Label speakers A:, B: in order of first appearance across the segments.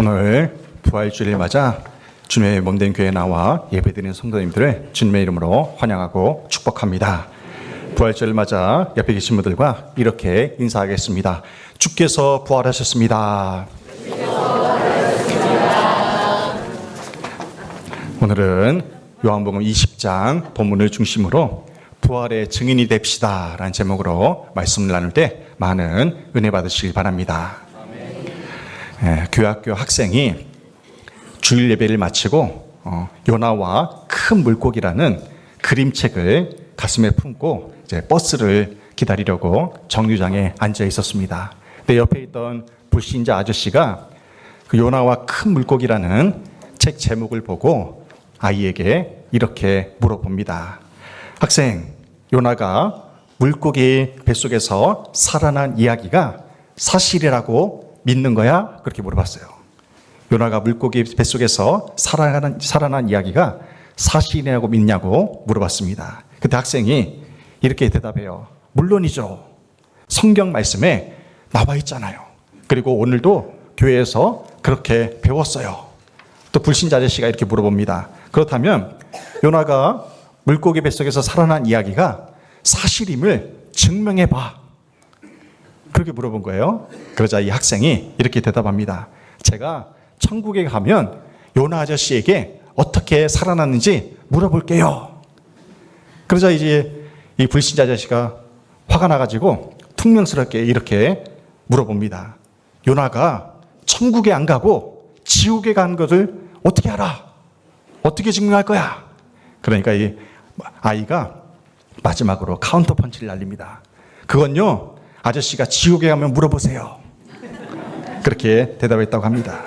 A: 오늘 부활주일을 맞아 주님의 몸된 교회에 나와 예배드리는 성도님들을 주님의 이름으로 환영하고 축복합니다. 부활주일을 맞아 옆에 계신 분들과 이렇게 인사하겠습니다. 주께서 부활하셨습니다. 오늘은 요한복음 20장 본문을 중심으로 부활의 증인이 됩시다 라는 제목으로 말씀을 나눌 때 많은 은혜 받으시길 바랍니다. 교학교 학생이 주일 예배를 마치고 요나와 큰 물고기라는 그림책을 가슴에 품고 이제 버스를 기다리려고 정류장에 앉아 있었습니다. 근데 옆에 있던 불신자 아저씨가 그 요나와 큰 물고기라는 책 제목을 보고 아이에게 이렇게 물어봅니다. 학생, 요나가 물고기 뱃속에서 살아난 이야기가 사실이라고 믿는 거야? 그렇게 물어봤어요. 요나가 물고기 뱃속에서 살아난 이야기가 사실이라고 믿냐고 물어봤습니다. 그때 학생이 이렇게 대답해요. 물론이죠. 성경 말씀에 나와 있잖아요. 그리고 오늘도 교회에서 그렇게 배웠어요. 또 불신자 아저씨가 이렇게 물어봅니다. 그렇다면 요나가 물고기 뱃속에서 살아난 이야기가 사실임을 증명해봐. 그렇게 물어본 거예요. 그러자 이 학생이 이렇게 대답합니다. 제가 천국에 가면 요나 아저씨에게 어떻게 살아났는지 물어볼게요. 그러자 이제 이 불신자 아저씨가 화가 나가지고 퉁명스럽게 이렇게 물어봅니다. 요나가 천국에 안 가고 지옥에 간 것을 어떻게 알아? 어떻게 증명할 거야? 그러니까 이 아이가 마지막으로 카운터 펀치를 날립니다. 그건요, 아저씨가 지옥에 가면 물어보세요. 그렇게 대답했다고 합니다.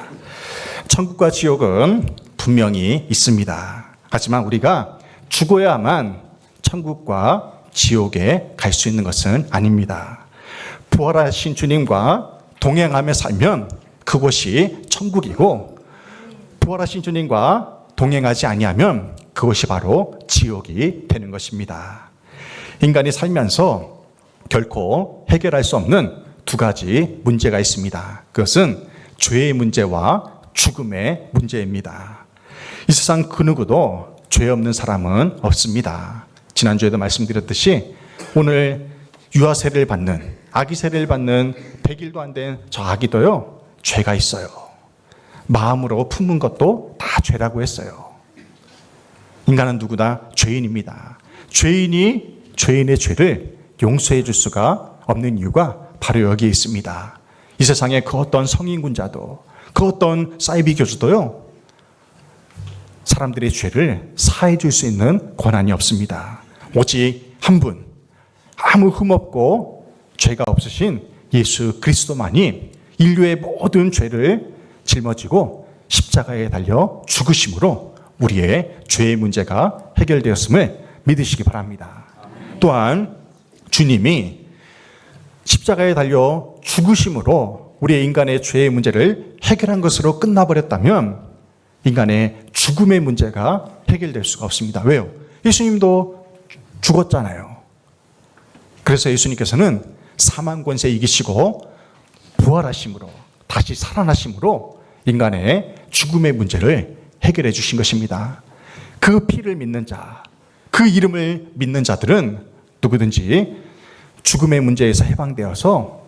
A: 천국과 지옥은 분명히 있습니다. 하지만 우리가 죽어야만 천국과 지옥에 갈 수 있는 것은 아닙니다. 부활하신 주님과 동행하며 살면 그곳이 천국이고, 부활하신 주님과 동행하지 아니하면 그것이 바로 지옥이 되는 것입니다. 인간이 살면서 결코 해결할 수 없는 두 가지 문제가 있습니다. 그것은 죄의 문제와 죽음의 문제입니다. 이 세상 그 누구도 죄 없는 사람은 없습니다. 지난주에도 말씀드렸듯이 오늘 유아세를 받는, 아기세를 받는 100일도 안 된 저 아기도요, 죄가 있어요. 마음으로 품은 것도 다 죄라고 했어요. 인간은 누구나 죄인입니다. 죄인이 죄인의 죄를 용서해 줄 수가 없는 이유가 바로 여기에 있습니다. 이 세상에 그 어떤 성인군자도, 그 어떤 사이비 교주도요, 사람들의 죄를 사해 줄 수 있는 권한이 없습니다. 오직 한 분, 아무 흠없고 죄가 없으신 예수 그리스도만이 인류의 모든 죄를 짊어지고 십자가에 달려 죽으심으로 우리의 죄의 문제가 해결되었음을 믿으시기 바랍니다. 또한 주님이 십자가에 달려 죽으심으로 우리의 인간의 죄의 문제를 해결한 것으로 끝나버렸다면 인간의 죽음의 문제가 해결될 수가 없습니다. 왜요? 예수님도 죽었잖아요. 그래서 예수님께서는 사망 권세 이기시고 부활하심으로, 다시 살아나심으로 인간의 죽음의 문제를 해결해 주신 것입니다. 그 피를 믿는 자, 그 이름을 믿는 자들은 누구든지 죽음의 문제에서 해방되어서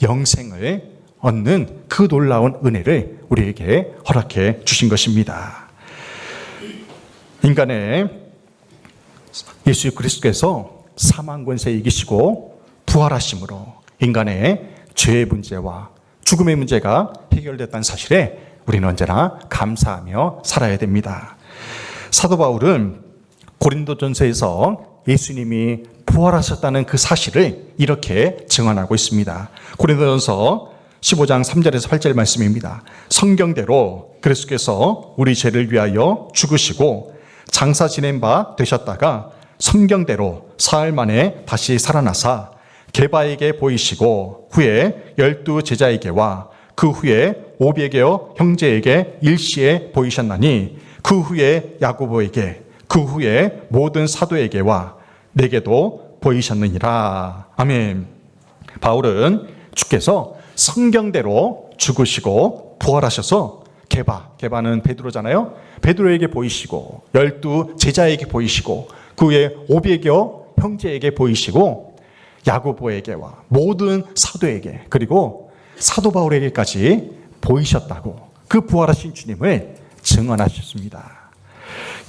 A: 영생을 얻는 그 놀라운 은혜를 우리에게 허락해 주신 것입니다. 인간의 예수 그리스도께서 사망 권세 이기시고 부활하심으로 인간의 죄의 문제와 죽음의 문제가 해결됐다는 사실에 우리는 언제나 감사하며 살아야 됩니다. 사도 바울은 고린도전서에서 예수님이 부활하셨다는 그 사실을 이렇게 증언하고 있습니다. 고린도전서 15장 3절에서 8절 말씀입니다. 성경대로 그리스도께서 우리 죄를 위하여 죽으시고 장사 지낸 바 되셨다가 성경대로 사흘 만에 다시 살아나사 게바에게 보이시고 후에 12 제자에게와 그 후에 500여 형제에게 일시에 보이셨나니 그 후에 야고보에게 그 후에 모든 사도에게와 내게도 보이셨느니라. 아멘. 바울은 주께서 성경대로 죽으시고 부활하셔서 게바는 베드로잖아요. 베드로에게 보이시고 12 제자에게 보이시고 그 후에 500여 형제에게 보이시고 야고보에게와 모든 사도에게 그리고 사도 바울에게까지 보이셨다고 그 부활하신 주님을 증언하셨습니다.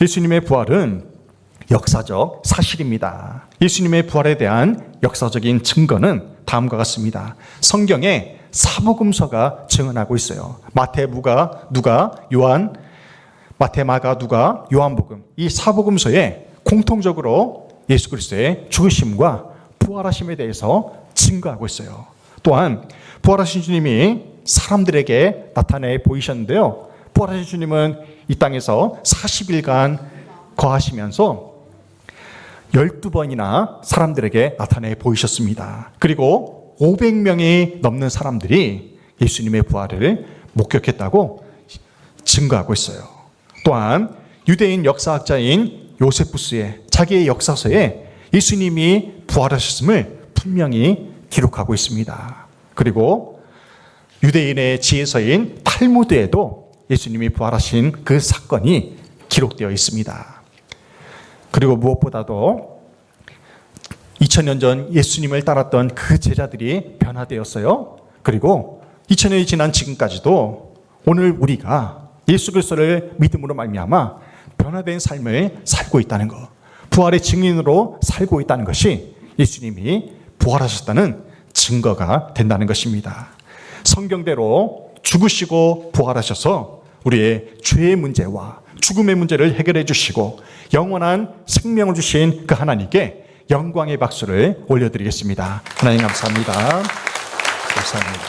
A: 예수님의 부활은 역사적 사실입니다. 예수님의 부활에 대한 역사적인 증거는 다음과 같습니다. 성경에 사복음서가 증언하고 있어요. 마태, 누가, 요한, 마태, 마가, 누가, 요한복음 이 사복음서에 공통적으로 예수 그리스도의 죽으심과 부활하심에 대해서 증거하고 있어요. 또한 부활하신 주님이 사람들에게 나타내 보이셨는데요. 부활하신 주님은 이 땅에서 40일간 거하시면서 12번이나 사람들에게 나타내 보이셨습니다. 그리고 500명이 넘는 사람들이 예수님의 부활을 목격했다고 증거하고 있어요. 또한 유대인 역사학자인 요세푸스의 자기의 역사서에 예수님이 부활하셨음을 분명히 기록하고 있습니다. 그리고 유대인의 지혜서인 탈무드에도 예수님이 부활하신 그 사건이 기록되어 있습니다. 그리고 무엇보다도 2000년 전 예수님을 따랐던 그 제자들이 변화되었어요. 그리고 2000년이 지난 지금까지도 오늘 우리가 예수 그리스도를 믿음으로 말미암아 변화된 삶을 살고 있다는 것, 부활의 증인으로 살고 있다는 것이 예수님이 부활하셨다는 증거가 된다는 것입니다. 성경대로 죽으시고 부활하셔서 우리의 죄의 문제와 죽음의 문제를 해결해 주시고 영원한 생명을 주신 그 하나님께 영광의 박수를 올려드리겠습니다. 하나님 감사합니다. 감사합니다.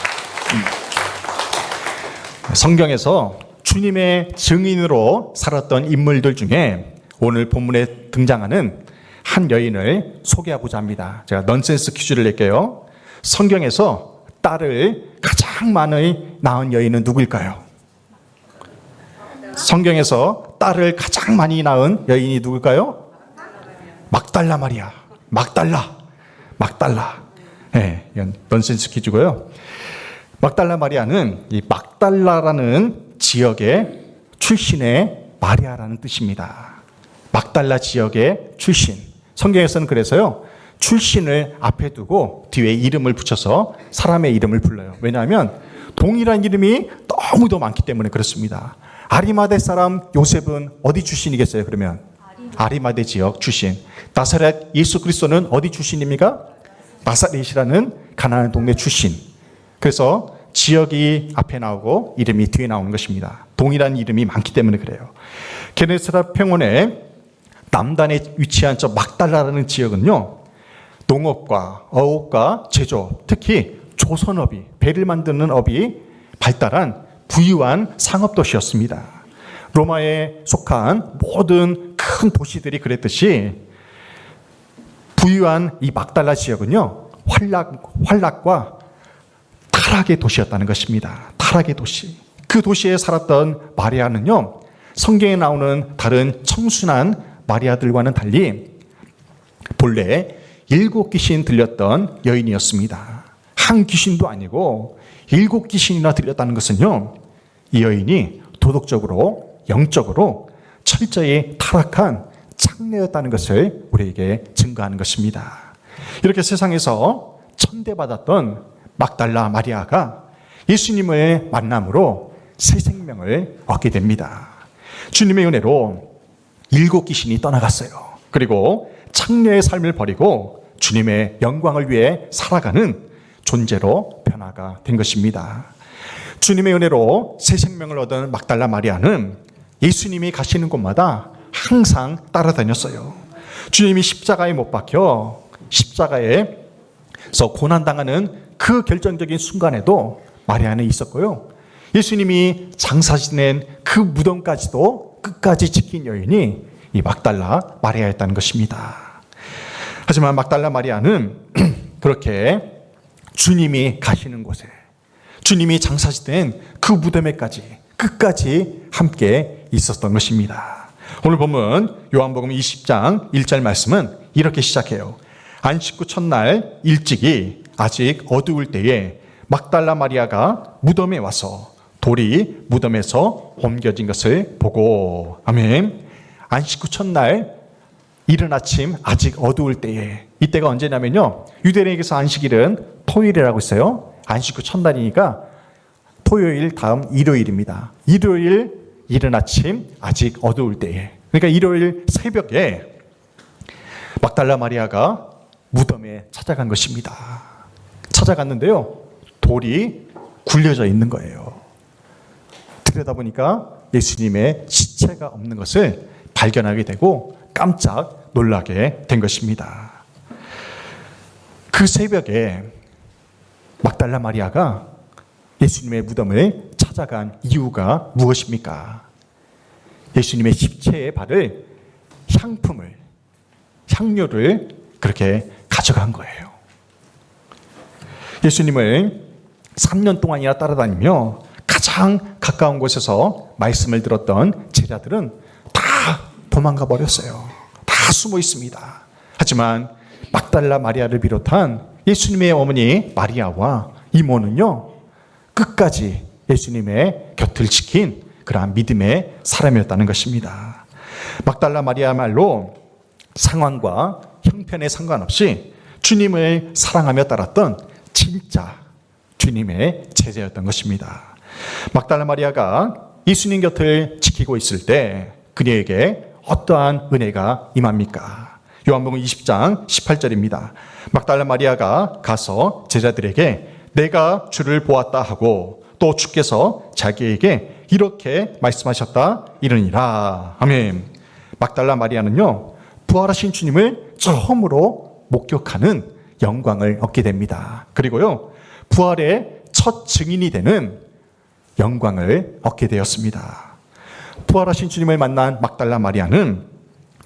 A: 성경에서 주님의 증인으로 살았던 인물들 중에 오늘 본문에 등장하는 한 여인을 소개하고자 합니다. 제가 넌센스 퀴즈를 낼게요. 성경에서 딸을 가장 많이 낳은 여인은 누구일까요? 성경에서 딸을 가장 많이 낳은 여인이 누굴까요? 막달라 마리아. 막달라. 네, 이건 넌센스 퀴즈고요. 막달라 마리아는 이 막달라라는 지역의 출신의 마리아라는 뜻입니다. 막달라 지역의 출신. 성경에서는 그래서요, 출신을 앞에 두고 뒤에 이름을 붙여서 사람의 이름을 불러요. 왜냐하면 동일한 이름이 너무도 많기 때문에 그렇습니다. 아리마대 사람 요셉은 어디 출신이겠어요? 그러면 아리마대 지역 출신. 나사렛 예수 그리스도는 어디 출신입니까? 나사렛이라는 가나안 동네 출신. 그래서 지역이 앞에 나오고 이름이 뒤에 나오는 것입니다. 동일한 이름이 많기 때문에 그래요. 게네사렛 평원의 남단에 위치한 저 막달라라는 지역은요, 농업과 어업과 제조, 특히 조선업이, 배를 만드는 업이 발달한 부유한 상업도시였습니다. 로마에 속한 모든 큰 도시들이 그랬듯이 부유한 이 막달라 지역은요, 활락과 타락의 도시였다는 것입니다. 타락의 도시. 그 도시에 살았던 마리아는요, 성경에 나오는 다른 청순한 마리아들과는 달리 본래 7귀신 들렸던 여인이었습니다. 한 귀신도 아니고 7귀신이나 들렸다는 것은요, 이 여인이 도덕적으로, 영적으로 철저히 타락한 창녀였다는 것을 우리에게 증거하는 것입니다. 이렇게 세상에서 천대받았던 막달라 마리아가 예수님을 만남으로 새 생명을 얻게 됩니다. 주님의 은혜로 7귀신이 떠나갔어요. 그리고 창녀의 삶을 버리고 주님의 영광을 위해 살아가는 존재로 변화가 된 것입니다. 주님의 은혜로 새 생명을 얻은 막달라 마리아는 예수님이 가시는 곳마다 항상 따라다녔어요. 주님이 십자가에 못 박혀 십자가에서 고난당하는 그 결정적인 순간에도 마리아는 있었고요. 예수님이 장사 지낸 그 무덤까지도 끝까지 지킨 여인이 이 막달라 마리아였다는 것입니다. 하지만 막달라 마리아는 그렇게 주님이 가시는 곳에, 주님이 장사 지낸 그 무덤에까지 끝까지 함께 있었던 것입니다. 오늘 보면 요한복음 20장 1절 말씀은 이렇게 시작해요. 안식 후 첫날 일찍이 아직 어두울 때에 막달라 마리아가 무덤에 와서 돌이 무덤에서 옮겨진 것을 보고. 아멘. 안식 후 첫날 이른 아침 아직 어두울 때에, 이때가 언제냐면요, 유대인에게서 안식일은 토요일이라고 있어요. 안식 후 첫날이니까 토요일 다음 일요일입니다. 일요일 이른 아침 아직 어두울 때에, 그러니까 일요일 새벽에 막달라 마리아가 무덤에 찾아간 것입니다. 찾아갔는데요, 돌이 굴려져 있는 거예요. 들여다보니까 예수님의 시체가 없는 것을 발견하게 되고 깜짝 놀라게 된 것입니다. 그 새벽에 막달라 마리아가 예수님의 무덤을 찾아간 이유가 무엇입니까? 예수님의 십체에 바를 향료를 그렇게 가져간 거예요. 예수님을 3년 동안이나 따라다니며 가장 가까운 곳에서 말씀을 들었던 제자들은 다 도망가 버렸어요. 다 숨어 있습니다. 하지만 막달라 마리아를 비롯한 예수님의 어머니 마리아와 이모는요, 끝까지 예수님의 곁을 지킨 그러한 믿음의 사람이었다는 것입니다. 막달라 마리아야말로 상황과 형편에 상관없이 주님을 사랑하며 따랐던 진짜 주님의 제자였던 것입니다. 막달라 마리아가 예수님 곁을 지키고 있을 때 그녀에게 어떠한 은혜가 임합니까? 요한복음 20장 18절입니다. 막달라 마리아가 가서 제자들에게 내가 주를 보았다 하고 또 주께서 자기에게 이렇게 말씀하셨다 이르니라. 아멘. 막달라 마리아는요, 부활하신 주님을 처음으로 목격하는 영광을 얻게 됩니다. 그리고요, 부활의 첫 증인이 되는 영광을 얻게 되었습니다. 부활하신 주님을 만난 막달라 마리아는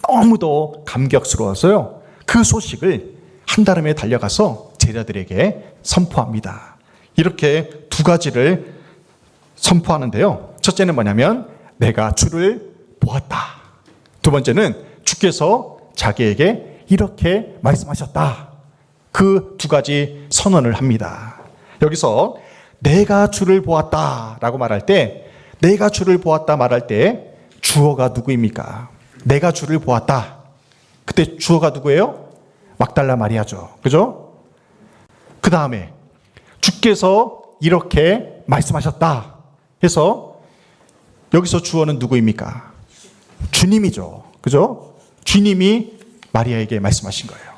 A: 너무도 감격스러워서요, 그 소식을 한달음에 달려가서 제자들에게 선포합니다. 이렇게 두 가지를 선포하는데요, 첫째는 뭐냐면 내가 주를 보았다. 두 번째는 주께서 자기에게 이렇게 말씀하셨다. 그 두 가지 선언을 합니다. 여기서 내가 주를 보았다 라고 말할 때, 내가 주를 보았다 말할 때 주어가 누구입니까? 내가 주를 보았다. 그때 주어가 누구예요? 막달라 마리아죠. 그죠? 그 다음에 주께서 이렇게 말씀하셨다 해서 여기서 주어는 누구입니까? 주님이죠. 그죠? 주님이 마리아에게 말씀하신 거예요.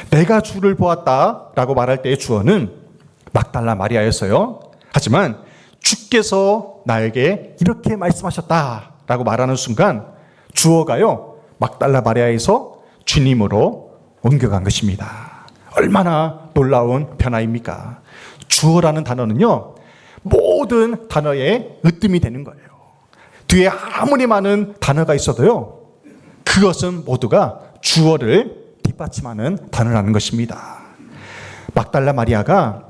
A: 내가 주를 보았다 라고 말할 때의 주어는 막달라 마리아였어요. 하지만 주께서 나에게 이렇게 말씀하셨다 라고 말하는 순간 주어가요, 막달라 마리아에서 주님으로 옮겨간 것입니다. 얼마나 놀라운 변화입니까? 주어라는 단어는요, 모든 단어의 으뜸이 되는 거예요. 뒤에 아무리 많은 단어가 있어도요, 그것은 모두가 주어를 뒷받침하는 단어라는 것입니다. 막달라 마리아가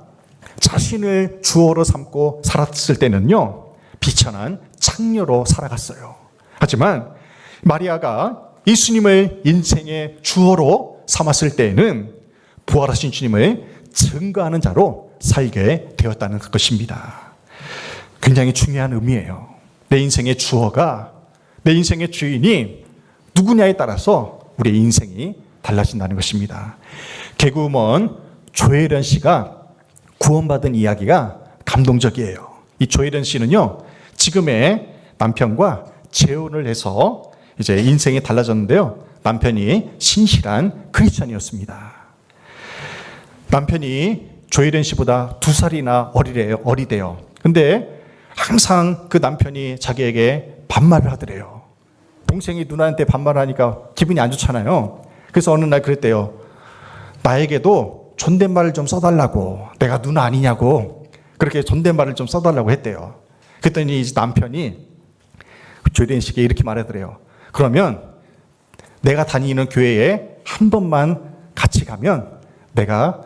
A: 자신을 주어로 삼고 살았을 때는요, 비천한 창녀로 살아갔어요. 하지만 마리아가 예수님을 인생의 주어로 삼았을 때에는 부활하신 주님을 증거하는 자로 살게 되었다는 것입니다. 굉장히 중요한 의미예요. 내 인생의 주어가, 내 인생의 주인이 누구냐에 따라서 우리의 인생이 달라진다는 것입니다. 개그우먼 조혜련 씨가 구원받은 이야기가 감동적이에요. 이 조혜련 씨는요, 지금의 남편과 재혼을 해서 이제 인생이 달라졌는데요, 남편이 신실한 크리스천이었습니다. 남편이 조혜련 씨보다 2살이나 어리대요. 근데 항상 그 남편이 자기에게 반말을 하더래요. 동생이 누나한테 반말하니까 기분이 안 좋잖아요. 그래서 어느 날 그랬대요. 나에게도 존댓말을 좀 써달라고, 내가 누나 아니냐고 그렇게 존댓말을 좀 써달라고 했대요. 그랬더니 남편이 조혜련 씨에게 이렇게 말하더래요. 그러면 내가 다니는 교회에 한 번만 같이 가면 내가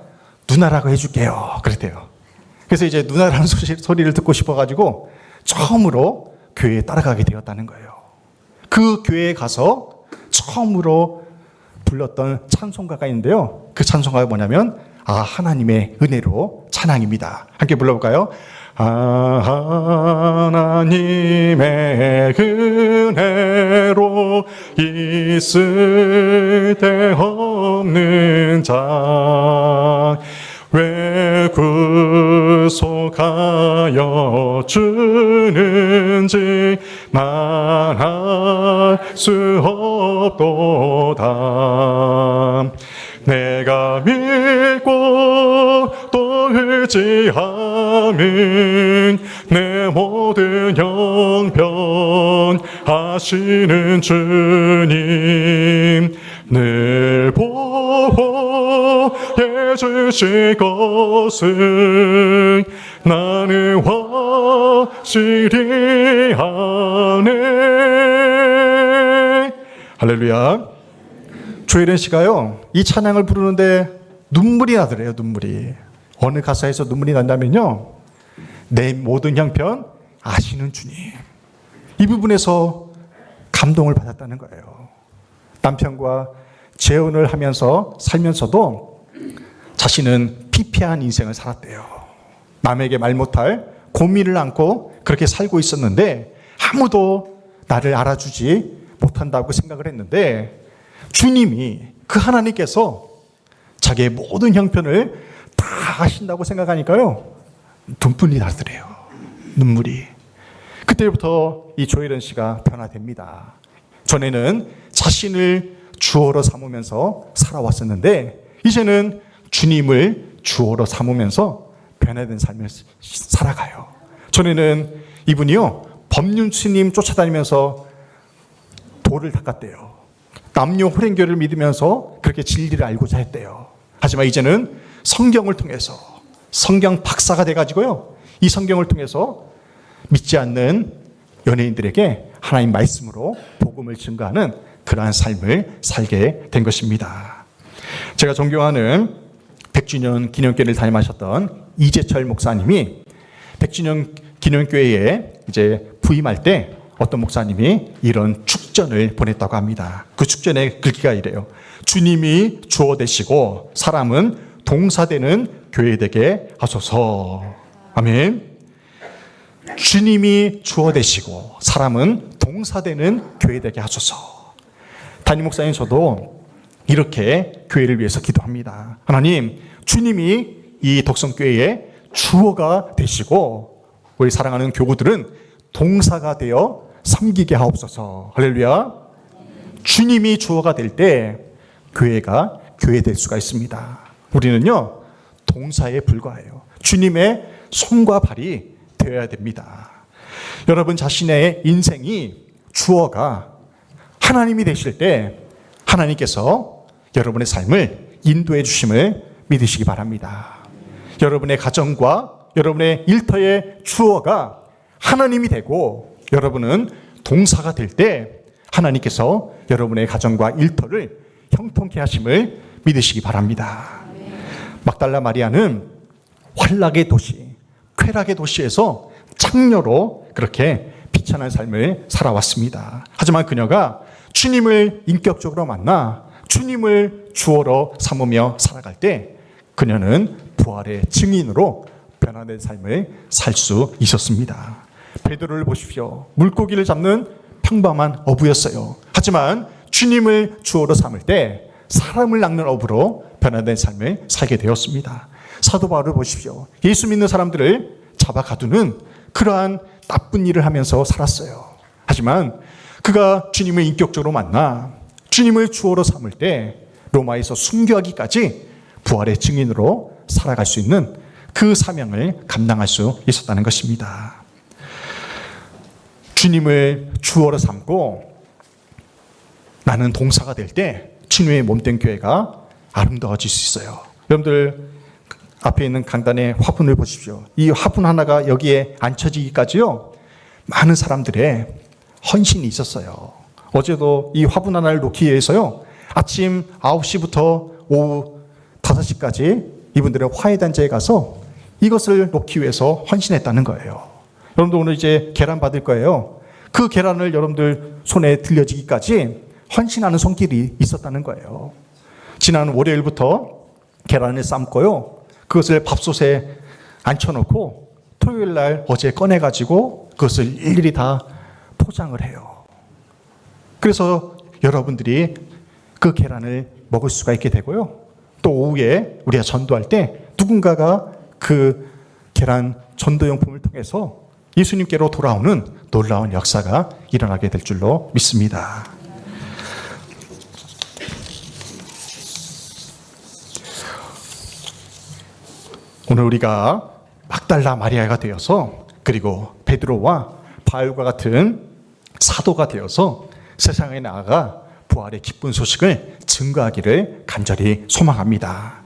A: 누나라고 해줄게요. 그랬대요. 그래서 이제 누나라는 소리를 듣고 싶어가지고 처음으로 교회에 따라가게 되었다는 거예요. 그 교회에 가서 처음으로 불렀던 찬송가가 있는데요, 그 찬송가가 뭐냐면 하나님의 은혜로 찬양입니다. 함께 불러볼까요? 하나님의 은혜로 있을 데 없는 자 왜 구속하여 주는지 난 알 수 없도다. 내가 믿고 또 의지하는 내 모든 형편 하시는 주님 늘 보호해 주실 것을 나는 확실히 아네. 할렐루야. 조혜련 씨가요, 이 찬양을 부르는데 눈물이 나더래요. 눈물이. 어느 가사에서 눈물이 난다면요, 내 모든 형편 아시는 주님. 이 부분에서 감동을 받았다는 거예요. 남편과 재혼을 하면서 살면서도 자신은 피폐한 인생을 살았대요. 남에게 말 못할 고민을 안고 그렇게 살고 있었는데 아무도 나를 알아주지 못한다고 생각을 했는데 주님이, 그 하나님께서 자기의 모든 형편을 다 하신다고 생각하니까요, 눈물이 나더래요. 눈물이. 그때부터 이 조혜련 씨가 변화됩니다. 전에는 자신을 주어로 삼으면서 살아왔었는데 이제는 주님을 주어로 삼으면서 변화된 삶을 살아가요. 전에는 이분이요, 법륜스님 쫓아다니면서 돌을 닦았대요. 남녀 혼인교를 믿으면서 그렇게 진리를 알고자 했대요. 하지만 이제는 성경을 통해서 성경 박사가 돼가지고요, 이 성경을 통해서 믿지 않는 연예인들에게 하나님 말씀으로 복음을 증거하는 그러한 삶을 살게 된 것입니다. 제가 존경하는 100주년 기념교회를 담임하셨던 이재철 목사님이 100주년 기념교회에 이제 부임할 때 어떤 목사님이 이런 축전을 보냈다고 합니다. 그 축전의 글귀가 이래요. 주님이 주어 되시고 사람은 동사되는 교회 되게 하소서. 아멘. 주님이 주어 되시고 사람은 동사되는 교회 되게 하소서. 담임 목사님 저도 이렇게 교회를 위해서 기도합니다. 하나님, 주님이 이 덕성교회의 주어가 되시고 우리 사랑하는 교구들은 동사가 되어 섬기게 하옵소서. 할렐루야. 주님이 주어가 될 때 교회가 교회 될 수가 있습니다. 우리는요, 동사에 불과해요. 주님의 손과 발이 되어야 됩니다. 여러분 자신의 인생이 주어가 하나님이 되실 때 하나님께서 여러분의 삶을 인도해 주심을 믿으시기 바랍니다. 여러분의 가정과 여러분의 일터의 주어가 하나님이 되고 여러분은 동사가 될 때 하나님께서 여러분의 가정과 일터를 형통케 하심을 믿으시기 바랍니다. 막달라 마리아는 환락의 도시, 쾌락의 도시에서 창녀로 그렇게 비천한 삶을 살아왔습니다. 하지만 그녀가 주님을 인격적으로 만나 주님을 주어로 삼으며 살아갈 때 그녀는 부활의 증인으로 변화된 삶을 살 수 있었습니다. 베드로를 보십시오. 물고기를 잡는 평범한 어부였어요. 하지만 주님을 주어로 삼을 때 사람을 낚는 어부로 변화된 삶을 살게 되었습니다. 사도 바울을 보십시오. 예수 믿는 사람들을 잡아 가두는 그러한 나쁜 일을 하면서 살았어요. 하지만 그가 주님을 인격적으로 만나 주님을 주어로 삼을 때 로마에서 순교하기까지 부활의 증인으로 살아갈 수 있는 그 사명을 감당할 수 있었다는 것입니다. 주님을 주어로 삼고 나는 동사가 될 때 주님의 몸된 교회가 아름다워질 수 있어요. 여러분들 앞에 있는 강단의 화분을 보십시오. 이 화분 하나가 여기에 앉혀지기까지요, 많은 사람들의 헌신이 있었어요. 어제도 이 화분 하나를 놓기 위해서요, 아침 9시부터 오후 5시까지 이분들의 화해단체에 가서 이것을 놓기 위해서 헌신했다는 거예요. 여러분들 오늘 이제 계란 받을 거예요. 그 계란을 여러분들 손에 들려지기까지 헌신하는 손길이 있었다는 거예요. 지난 월요일부터 계란을 삶고요, 그것을 밥솥에 앉혀놓고 토요일 날 어제 꺼내가지고 그것을 일일이 다 포장을 해요. 그래서 여러분들이 그 계란을 먹을 수가 있게 되고요. 또 오후에 우리가 전도할 때 누군가가 그 계란 전도용품을 통해서 예수님께로 돌아오는 놀라운 역사가 일어나게 될 줄로 믿습니다. 오늘 우리가 막달라 마리아가 되어서 그리고 베드로와 바울과 같은 사도가 되어서 세상에 나아가 부활의 기쁜 소식을 증거하기를 간절히 소망합니다.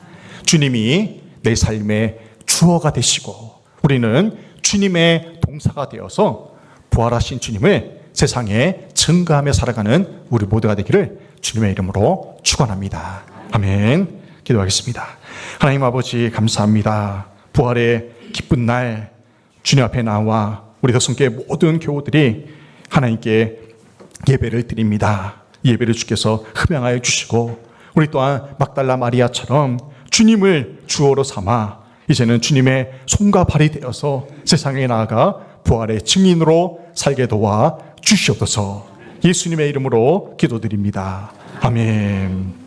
A: 주님이 내 삶의 주어가 되시고 우리는 주님의 동사가 되어서 부활하신 주님을 세상에 증거하며 살아가는 우리 모두가 되기를 주님의 이름으로 축원합니다. 아멘. 기도하겠습니다. 하나님 아버지 감사합니다. 부활의 기쁜 날 주님 앞에 나와 우리 덕성교회 모든 교우들이 하나님께 예배를 드립니다. 예배를 주께서 흠양하여 주시고 우리 또한 막달라 마리아처럼 주님을 주어로 삼아 이제는 주님의 손과 발이 되어서 세상에 나아가 부활의 증인으로 살게 도와 주시옵소서. 예수님의 이름으로 기도드립니다. 아멘.